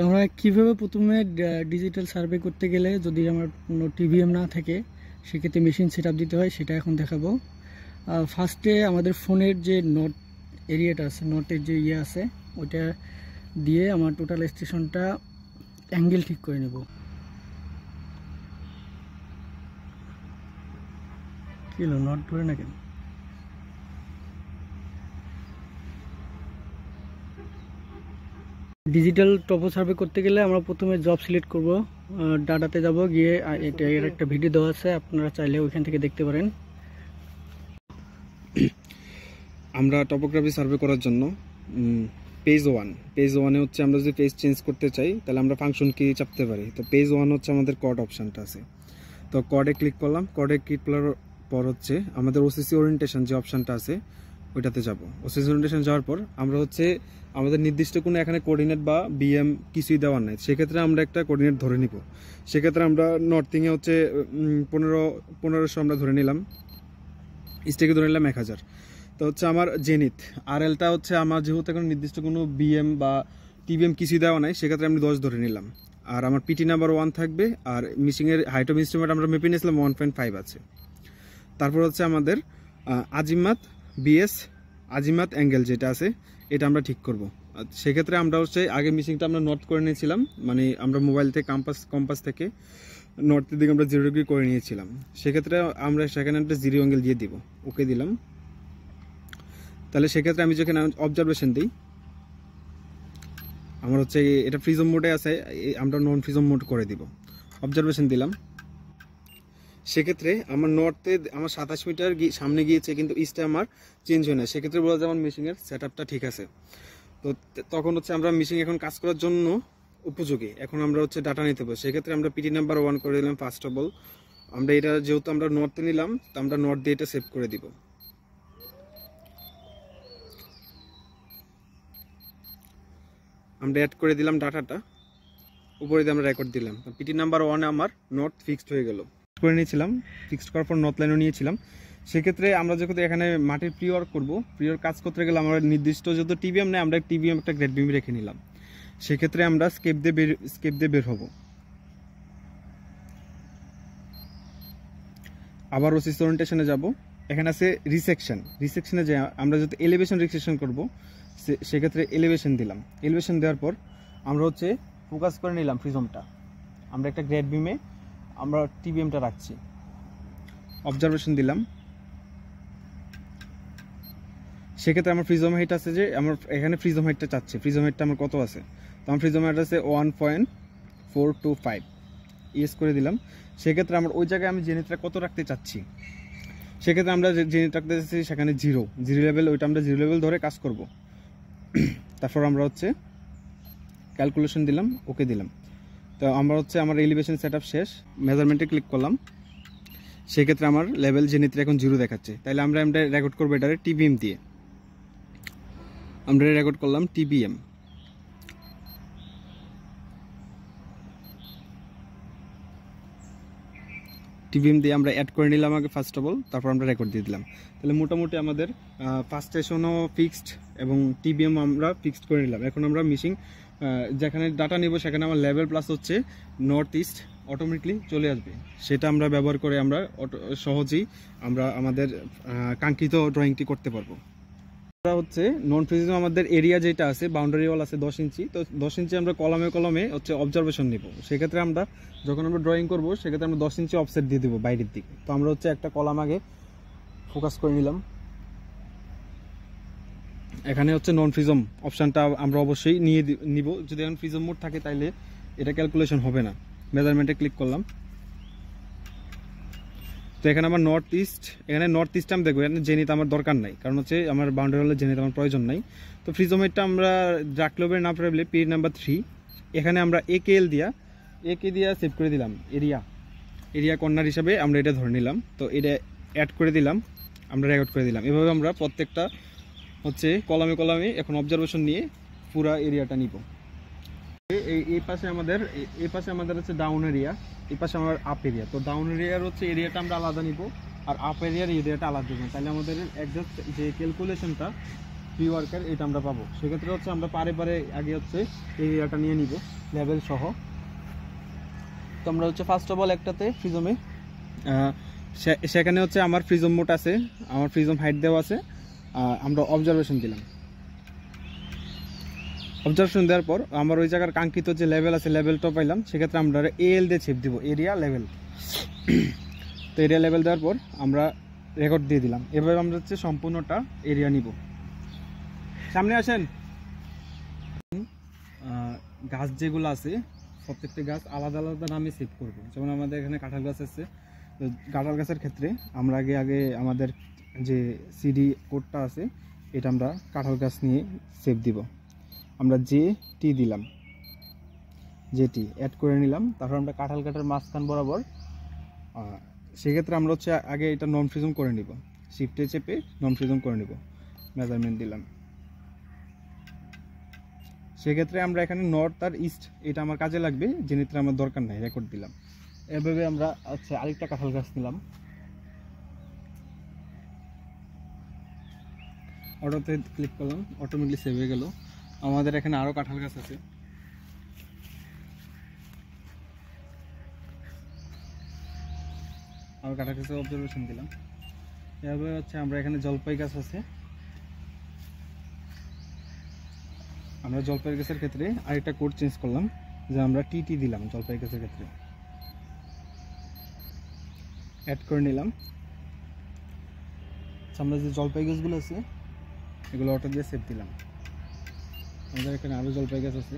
আমরা কীভাবে প্রথমে ডিজিটাল সার্ভে করতে গেলে যদি আমার কোনো টিভিএম না থাকে সেক্ষেত্রে মেশিন সেট আপ দিতে হয় সেটা এখন দেখাবো। ফার্স্টে আমাদের ফোনের যে নট এরিয়াটা আছে, নটের যে ইয়ে আছে, ওইটা দিয়ে আমার টোটাল স্টেশনটা অ্যাঙ্গেল ঠিক করে নেব। কি হলো, নট ধরে না কেন? ডিজিটাল টপো সার্ভে করতে গেলে আমরা প্রথমে জব সিলেক্ট করব, ডাটাতে যাব, গিয়ে এটা এর একটা ভিডিও দেওয়া আছে, আপনারা চাইলে ওইখান থেকে দেখতে পারেন। আমরা টপোগ্রাফি সার্ভে করার জন্য পেজ ওয়ানে হচ্ছে আমরা যদি পেজ চেঞ্জ করতে চাই তাহলে আমরা ফাংশন কি চাপতে পারি। তো পেজ ওয়ান হচ্ছে আমাদের কোড অপশানটা আছে, তো কোডে ক্লিক করলাম। কোডে ক্লিক করার পর হচ্ছে আমাদের ওসিসি ওরিয়েন্টেশন যে অপশানটা আছে ওইটাতে যাব। ওসিসি ওরিয়েন্টেশন যাওয়ার পর আমরা হচ্ছে আমাদের নির্দিষ্ট কোনো এখানে কোঅর্ডিনেট বা বিএম কিছুই দেওয়ার নাই, সেক্ষেত্রে আমরা একটা কোঅর্ডিনেট ধরে নিব। সেক্ষেত্রে আমরা নর্থিংয়ে হচ্ছে 1500 আমরা ধরে নিলাম, ইস্টেকে ধরে নিলাম 1000। তো হচ্ছে আমার জেনিথ আর এলটা হচ্ছে আমার যেহেতু এখন নির্দিষ্ট কোনো বিএম বা টিবিএম কিছুই দেওয়া নাই, সেক্ষেত্রে আমি 10 ধরে নিলাম। আর আমার পিটি নাম্বার 1 থাকবে, আর মিশিংয়ের হাইট অফ ইনস্ট্রুমেন্ট আমরা মেপে নিয়েছিলাম 1.5 আছে। তারপর হচ্ছে আমাদের আজিমাত বিএস আজিমাত অ্যাঙ্গেল যেটা আছে এটা আমরা ঠিক করব। সেক্ষেত্রে আমরা হচ্ছে আগে মিশিংটা আমরা নর্থ করে নিয়েছিলাম, মানে আমরা মোবাইল থেকে কম্পাস থেকে নর্থের দিকে আমরা 0 ডিগ্রি করে নিয়েছিলাম। সেক্ষেত্রে আমরা সেখানে একটা 0 অ্যাঙ্গেল দিয়ে দিব, ওকে দিলাম। তাহলে সেক্ষেত্রে আমি যেখানে অবজারভেশন দিই, আমার হচ্ছে এটা প্রিজম মোডে আছে, আমরা নন প্রিজম মোড করে দিব। অবজারভেশন দিলাম, সেক্ষেত্রে আমার নর্থে আমার 27 মিটার সামনে গিয়েছে, কিন্তু ইস্টে আমার চেঞ্জ হয় না। সেক্ষেত্রে বলা যায় আমার মেশিনের সেট আপটা ঠিক আছে। তো তখন হচ্ছে আমরা মেশিন এখন কাজ করার জন্য উপযোগী। এখন আমরা হচ্ছে ডাটা নিতে পারি, সেক্ষেত্রে আমরা পিটি নাম্বার 1 করে দিলাম। ফার্স্ট অফ অল আমরা এটা যেহেতু আমরা নর্থে নিলাম, তো আমরা নর্থ দিয়ে এটা সেভ করে দিব। আমরা অ্যাড করে দিলাম ডাটাটা, উপরে দিয়ে আমরা রেকর্ড দিলাম। পিটি নাম্বার 1 আমার নর্থ ফিক্সড হয়ে গেল, করে নিয়েছিলাম। ফিক্সড করার পর নর্থ লাইনও নিয়েছিলাম। সেক্ষেত্রে আমরা যখন এখানে মাটির প্রিওয়ার্ক করবো, প্রিওয়ার্ক কাজ করতে গেলে আমরা নির্দিষ্ট যত টিবিএম নেই, আমরা টিবিএম একটা গ্রেড বিম রেখে নিলাম। সেক্ষেত্রে আমরা স্কেপ দিয়ে বের হব। আবার ওসিসি ওরিয়েন্টেশনে যাব, এখানে আছে রিসেকশনে যে আমরা যদি এলিভেশন রিসেকশন করবো, সেক্ষেত্রে এলিভেশন দিলাম। এলিভেশন দেওয়ার পর আমরা হচ্ছে ফোকাস করে নিলাম প্রিজমটা, আমরা একটা গ্রেড বিমে আমরা টিবিএমটা রাখছি। অবজারভেশন দিলাম, সেক্ষেত্রে আমার প্রিজম হাইট আছে যে আমার এখানে প্রিজম হাইটটা চাচ্ছে, প্রিজম হাইটটা আমার কত আছে, তো আমার প্রিজম হাইট আছে 1.425, ইয়েস করে দিলাম। সেক্ষেত্রে আমার ওই জায়গায় আমি জেনিথটা কত রাখতে চাচ্ছি, সেক্ষেত্রে আমরা জেনিথ রাখতে চাচ্ছি সেখানে 0 লেভেল, ওইটা আমরা 0 লেভেল ধরে কাজ করব। তারপর আমরা হচ্ছে ক্যালকুলেশন দিলাম, ওকে দিলাম। তো আমরা হচ্ছে আমার এলিভেশন সেট আপ শেষ, মেজারমেন্টে ক্লিক করলাম। সেক্ষেত্রে আমার লেভেল জেনিথটা এখন 0 দেখাচ্ছে, তাহলে আমরা রেকর্ড করবো এটারে টিবিএম দিয়ে। আমরা রেকর্ড করলাম টিবিএম, দিয়ে আমরা অ্যাড করে নিলাম আগে ফার্স্ট অফ অল, তারপর আমরা রেকর্ড দিয়ে দিলাম। তাহলে মোটামুটি আমাদের ফার্স্ট স্টেশনও ফিক্সড এবং টিবিএম আমরা ফিক্সড করে নিলাম। এখন আমরা মিশিং যেখানে ডাটা নেব সেখানে আমার লেভেল প্লাস হচ্ছে নর্থ ইস্ট অটোমেটিকলি চলে আসবে, সেটা আমরা ব্যবহার করে আমরা সহজেই আমরা আমাদের কাঙ্ক্ষিত ড্রয়িংটি করতে পারবো। হচ্ছে নন প্রিজম আমাদের এরিয়া যেটা আছে, বাউন্ডারি ওয়াল আছে 10 ইঞ্চি, তো 10 ইঞ্চি আমরা কলমে হচ্ছে অবজারভেশন নিব। সেক্ষেত্রে আমরা যখন আমরা ড্রয়িং করব সেক্ষেত্রে আমরা 10 ইঞ্চি অফসেট দিয়ে দেবো বাইরের দিকে। তো আমরা হচ্ছে একটা কলাম আগে ফোকাস করে নিলাম। এখানে হচ্ছে নন প্রিজম অপশানটা আমরা অবশ্যই নিব, যদি এখন প্রিজম মোড থাকে তাইলে এটা ক্যালকুলেশন হবে না। মেজারমেন্টে ক্লিক করলাম, তো এখানে আমার নর্থ ইস্ট আমি দেখবো, এখানে জেনিথ আমার দরকার নাই, কারণ হচ্ছে আমার বাউন্ডারি ওয়ালের জেনিথ আমার প্রয়োজন নাই। তো প্রিজমেটটা আমরা রাখলেও না পারলে পি নাম্বার 3, এখানে আমরা একে দিয়া সেভ করে দিলাম। এরিয়া কর্নার হিসাবে আমরা এটা ধরে নিলাম, তো এটা অ্যাড করে দিলাম, আমরা রেকর্ড করে দিলাম। এভাবে আমরা প্রত্যেকটা হচ্ছে কলামে এখন অবজারভেশন নিয়ে পুরা এরিয়াটা নিব। এই পাশে আমাদের হচ্ছে ডাউন এরিয়া, এই পাশে আমার আপ এরিয়া। তো ডাউন এরিয়ার হচ্ছে এরিয়াটা আমরা আলাদা নিব, আর আপ এরিয়ার এরিয়াটা আলাদা দেবো। তাহলে আমাদের একজাস্ট যে ক্যালকুলেশনটা ট্রি ওয়ার্কের এটা আমরা পাবো। সেক্ষেত্রে হচ্ছে আমরা পারে পারে আগে হচ্ছে এরিয়াটা নিয়ে নিব লেভেল সহ। তো আমরা হচ্ছে ফার্স্ট অফ অল একটাতে ফ্রিজমে সেখানে হচ্ছে আমার ফ্রিজম মোড আছে, আমার ফ্রিজম হাইট দেওয়া আছে, আমরা অবজারভেশন দিলাম। অবজারভেশন দেওয়ার পর আমার ওই জায়গার কাঙ্ক্ষিত যে লেভেল আছে লেভেলটা পাইলাম, সেক্ষেত্রে আমরা এএল দিয়ে ছেপ দিব, এরিয়া লেভেল। তো এরিয়া লেভেল দেওয়ার পর আমরা রেকর্ড দিয়ে দিলাম। এভাবে আমরা হচ্ছে সম্পূর্ণটা এরিয়া নিব। সামনে আসেন। গাছ যেগুলো আছে প্রত্যেকটা গাছ আলাদা আলাদা নামে সেভ করব। যেমন আমাদের এখানে কাঁঠাল গাছ আছে, তো কাঁঠাল গাছের ক্ষেত্রে আমরা আগে আমাদের যে সিডি কোডটা আছে এটা আমরা কাঁঠাল গাছ নিয়ে সেভ দিব। আমরা যে টি দিলাম, যে টি অ্যাড করে নিলাম। তারপর আমরা কাঁঠাল কাটার মাঝখান বরাবর, সেক্ষেত্রে আমরা হচ্ছে আগে এটা নন ফ্রিজম করে নিব, শিফটে চেপে নন ফ্রিজম করে নিব, মেজারমেন্ট দিলাম। সেক্ষেত্রে আমরা এখানে নর্থ আর ইস্ট এটা আমার কাজে লাগবে, যেনিতে আমার দরকার নাই, রেকর্ড দিলাম। এভাবে আমরা আচ্ছা আরেকটা কাঁঠাল গাছ নিলাম, অটোতে ক্লিক করলাম, অটোমেটিকলি সেভ হয়ে গেল। আমাদের এখানে আরও কাঁঠাল গাছ আছে, আরও কাঁঠাল গাছের অবজারভেশন দিলাম। এভাবে হচ্ছে আমরা এখানে জলপাই গাছ আছে, আমরা জলপাই গাছের ক্ষেত্রে আরেকটা কোড চেঞ্জ করলাম, যে আমরা টিটি দিলাম জলপাই গাছের ক্ষেত্রে, অ্যাড করে নিলাম। আমরা যে জলপাই গাছগুলো আছে এগুলো অটো দিয়ে সেভ দিলাম। আমাদের এখানে আরও জলপাই গাছ আছে।